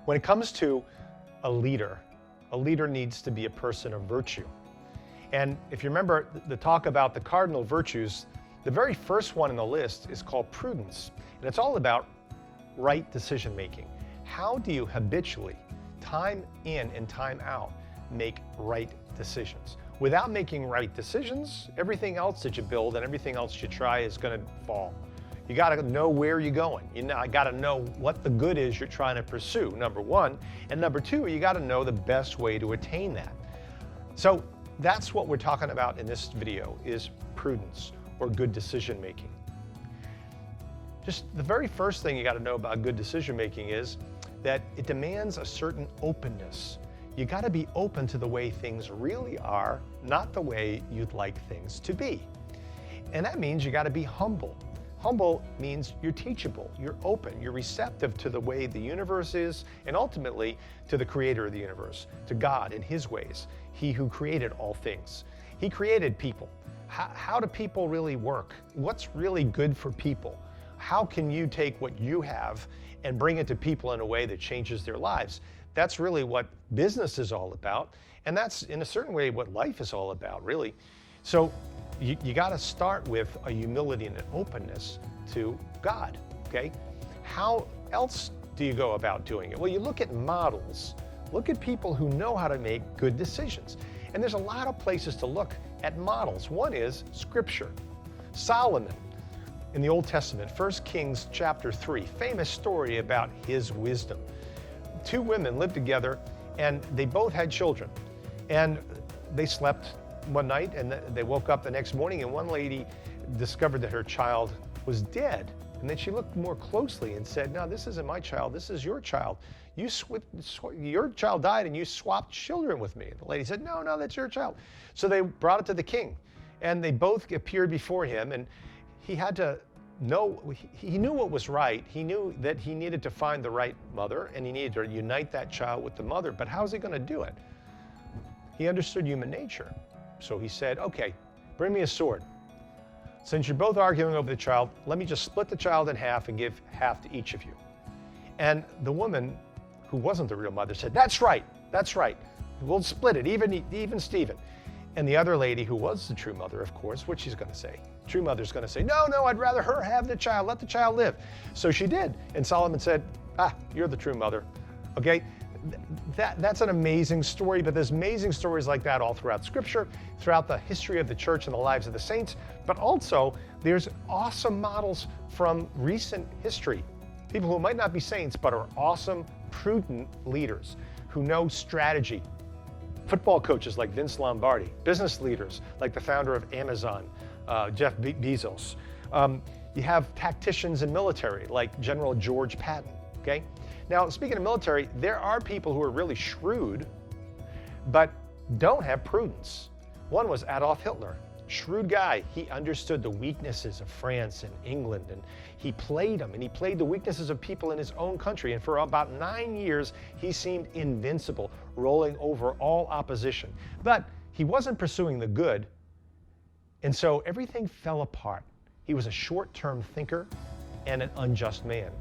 When it comes to a leader needs to be a person of virtue. And if you remember the talk about the cardinal virtues, the very first one in the list is called prudence. And it's all about right decision making. How do you habitually, time in and time out, make right decisions? Without making right decisions, everything else that you build and everything else you try is going to fall. You got to know where you're going. You got to know what the good is you're trying to pursue, number one. And number two, you got to know the best way to attain that. So that's what we're talking about in this video, is prudence, or good decision making. Just the very first thing you got to know about good decision making is that it demands a certain openness. You got to be open to the way things really are, not the way you'd like things to be. And that means you got to be humble. Humble means you're teachable, you're open, you're receptive to the way the universe is, and ultimately to the creator of the universe, to God and his ways, he who created all things. He created people. How do people really work? What's really good for people? How can you take what you have and bring it to people in a way that changes their lives? That's really what business is all about. And that's, in a certain way, what life is all about, really. So you got to start with a humility and an openness to God, okay? How else do you go about doing it? Well, you look at models. Look at people who know how to make good decisions. And there's a lot of places to look at models. One is Scripture. Solomon, in the Old Testament, 1 Kings chapter 3, famous story about his wisdom. Two women lived together and they both had children. And they slept one night and they woke up the next morning, and one lady discovered that her child was dead. And then she looked more closely and said, "No, this isn't my child, this is your child. Your child died and you swapped children with me." And the lady said, no, that's your child. So they brought it to the king, and they both appeared before him, and he had to know, he knew what was right. He knew that he needed to find the right mother, and he needed to unite that child with the mother. But how's he going to do it? He understood human nature. So he said, okay, bring me a sword. Since you're both arguing over the child, let me just split the child in half and give half to each of you. And the woman, who wasn't the real mother, said, that's right. We'll split it, even Stephen. And the other lady, who was the true mother, of course, what she's going to say? True mother's going to say, no, I'd rather her have the child. Let the child live. So she did. And Solomon said, you're the true mother. Okay? That's an amazing story, but there's amazing stories like that all throughout Scripture, throughout the history of the church and the lives of the saints, but also there's awesome models from recent history. People who might not be saints, but are awesome, prudent leaders who know strategy. Football coaches like Vince Lombardi, business leaders like the founder of Amazon, Jeff Bezos. You have tacticians in military like General George Patton, okay? Now, speaking of military, there are people who are really shrewd, but don't have prudence. One was Adolf Hitler. Shrewd guy. He understood the weaknesses of France and England, and he played them, and he played the weaknesses of people in his own country. And for about 9 years, he seemed invincible, rolling over all opposition. But he wasn't pursuing the good, and so everything fell apart. He was a short-term thinker and an unjust man.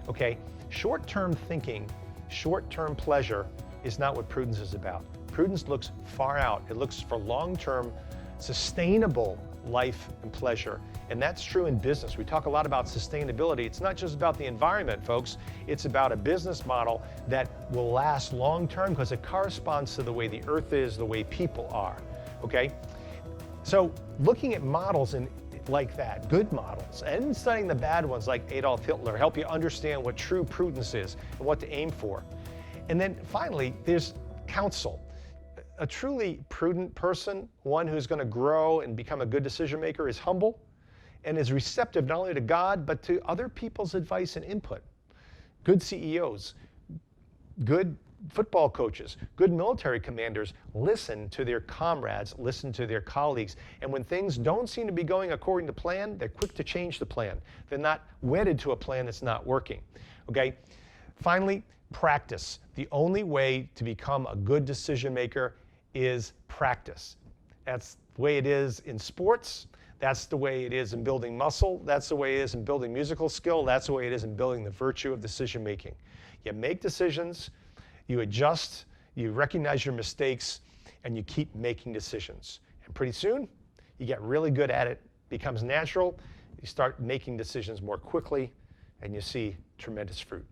Okay? Short-term thinking, short-term pleasure is not what prudence is about. Prudence looks far out. It looks for long-term, sustainable life and pleasure. And that's true in business. We talk a lot about sustainability. It's not just about the environment, folks. It's about a business model that will last long-term because it corresponds to the way the earth is, the way people are. Okay? So looking at models like that, good models, and studying the bad ones like Adolf Hitler, help you understand what true prudence is and what to aim for. And then finally, there's counsel. A truly prudent person, one who's going to grow and become a good decision maker, is humble and is receptive not only to God, but to other people's advice and input. Good CEOs, good football coaches, good military commanders listen to their comrades, listen to their colleagues. And when things don't seem to be going according to plan, they're quick to change the plan. They're not wedded to a plan that's not working. Okay? Finally, practice. The only way to become a good decision maker is practice. That's the way it is in sports. That's the way it is in building muscle. That's the way it is in building musical skill. That's the way it is in building the virtue of decision making. You make decisions, you adjust, you recognize your mistakes, and you keep making decisions. And pretty soon, you get really good at it, becomes natural, you start making decisions more quickly, and you see tremendous fruit.